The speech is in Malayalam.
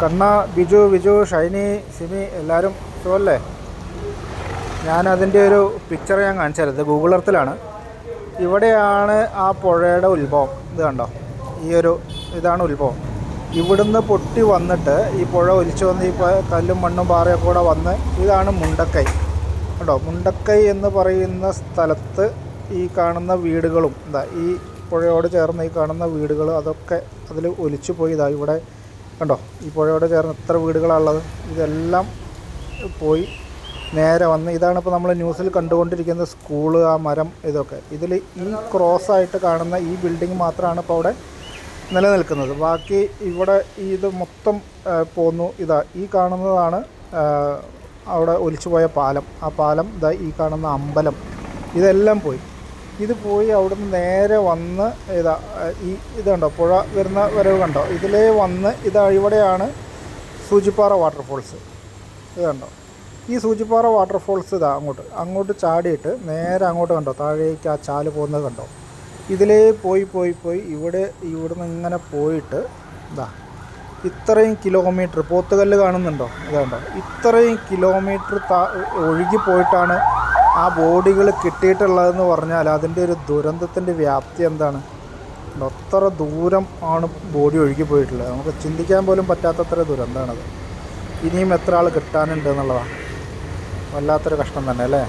കണ്ണ, ബിജു, ഷൈനി, സിമി എല്ലാവരും സുഖമല്ലേ? ഞാനതിൻ്റെ ഒരു പിക്ചർ ഞാൻ കാണിച്ചു തരാം. ഇത് ഗൂഗിൾ എർത്തിലാണ്. ഇവിടെയാണ് ആ പുഴയുടെ ഉത്ഭവം. ഇത് കണ്ടോ, ഇതാണ് ഉത്ഭവം. ഇവിടുന്ന് പൊട്ടി വന്നിട്ട് ഈ പുഴ ഒലിച്ചു വന്ന് ഈ കല്ലും മണ്ണും പാറയൊക്കെ കൂടെ വന്ന് ഇതാണ് മുണ്ടക്കൈ. കേട്ടോ, മുണ്ടക്കൈ എന്ന് പറയുന്ന സ്ഥലത്ത് ഈ കാണുന്ന വീടുകളും ഈ പുഴയോട് ചേർന്ന് ഈ കാണുന്ന വീടുകൾ അതൊക്കെ അതിൽ ഒലിച്ചു പോയി. ഇവിടെ കണ്ടോ, ഈ പുഴയോട് ചേർന്ന് എത്ര വീടുകളാണുള്ളത്. ഇതെല്ലാം പോയി നേരെ വന്ന് ഇതാണ് ഇപ്പോൾ നമ്മൾ ന്യൂസിൽ കണ്ടുകൊണ്ടിരിക്കുന്ന സ്കൂള്, ആ മരം, ഇതൊക്കെ. ഇതിൽ ഈ ക്രോസായിട്ട് കാണുന്ന ഈ ബിൽഡിംഗ് മാത്രമാണ് ഇപ്പോൾ അവിടെ നിലനിൽക്കുന്നത്. ബാക്കി ഇവിടെ ഇത് മൊത്തം പോന്നു. ഈ കാണുന്നതാണ് അവിടെ ഒലിച്ചുപോയ പാലം. ആ പാലം, ഈ കാണുന്ന അമ്പലം, ഇതെല്ലാം പോയി. ഇത് പോയി അവിടുന്ന് നേരെ വന്ന് ഇത് കണ്ടോ, പുഴ വരുന്ന വരവ് കണ്ടോ, ഇതിലേ വന്ന് ഇവിടെയാണ് സൂചിപ്പാറ വാട്ടർഫോൾസ്. ഇത് കണ്ടോ, ഈ സൂചിപ്പാറ വാട്ടർഫോൾസ് അങ്ങോട്ട് ചാടിയിട്ട് നേരെ അങ്ങോട്ട് കണ്ടോ, താഴേക്ക് ആ ചാല് പോകുന്നത് കണ്ടോ. ഇതിലേ പോയി ഇവിടുന്ന് ഇങ്ങനെ പോയിട്ട് ഇത്രയും കിലോമീറ്റർ, പോത്തുകല്ല് കാണുന്നുണ്ടോ, ഇതുണ്ടോ, ഇത്രയും കിലോമീറ്റർ ഒഴുകി പോയിട്ടാണ് ആ ബോഡികൾ കിട്ടിയിട്ടുള്ളതെന്ന് പറഞ്ഞാൽ അതിൻ്റെ ഒരു ദുരന്തത്തിൻ്റെ വ്യാപ്തി എന്താണ്. അത്ര ദൂരം ആണ് ബോഡി ഒഴുകി പോയിട്ടുള്ളത്. നമുക്ക് ചിന്തിക്കാൻ പോലും പറ്റാത്തത്ര ദുരന്തമാണത്. ഇനിയും എത്ര ആൾ കിട്ടാനുണ്ട് എന്നുള്ളതാണ്. വല്ലാത്തൊരു കഷ്ടം തന്നെ അല്ലേ.